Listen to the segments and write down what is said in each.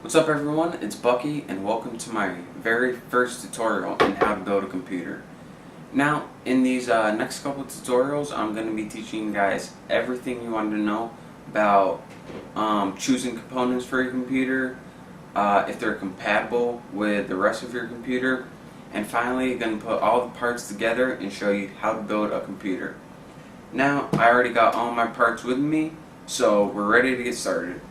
What's up everyone, it's Bucky and welcome to my very first tutorial on how to build a computer. Now, in these next couple tutorials, I'm going to be teaching you guys everything you want to know about choosing components for your computer, if they're compatible with the rest of your computer, and finally going to put all the parts together and show you how to build a computer. Now, I already got all my parts with me, so we're ready to get started.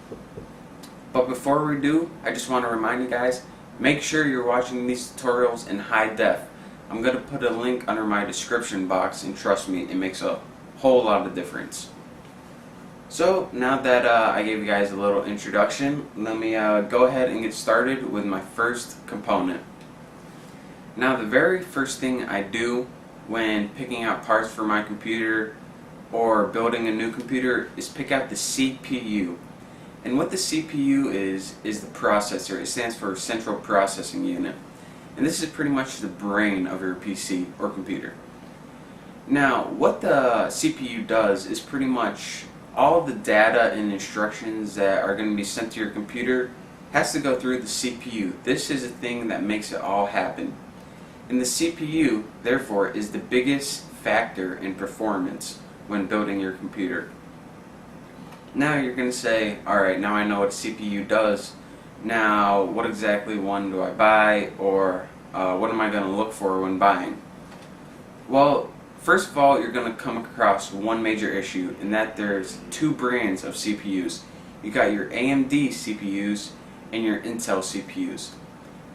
But before we do, I just want to remind you guys, make sure you're watching these tutorials in high def. I'm going to put a link under my description box, and trust me, it makes a whole lot of difference. So now that I gave you guys a little introduction, let me go ahead and get started with my first component. Now the very first thing I do when picking out parts for my computer or building a new computer is pick out the CPU. And what the CPU is the processor. It stands for Central Processing Unit. And this is pretty much the brain of your PC or computer. Now, what the CPU does is pretty much all of the data and instructions that are going to be sent to your computer has to go through the CPU. This is the thing that makes it all happen. And the CPU, therefore, is the biggest factor in performance when building your computer. Now you're going to say, alright, now I know what a CPU does. Now, what exactly one do I buy, or what am I going to look for when buying? Well, first of all, you're going to come across one major issue, and that there's two brands of CPUs. You got your AMD CPUs and your Intel CPUs.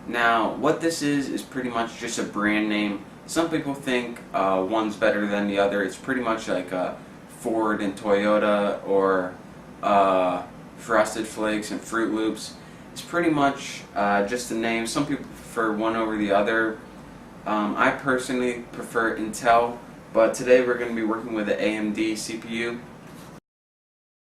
Now, what this is pretty much just a brand name. Some people think one's better than the other. It's pretty much like Ford and Toyota, or Frosted Flakes and Fruit Loops. It's pretty much just a name. Some people prefer one over the other. I personally prefer Intel, but today we're going to be working with the AMD CPU.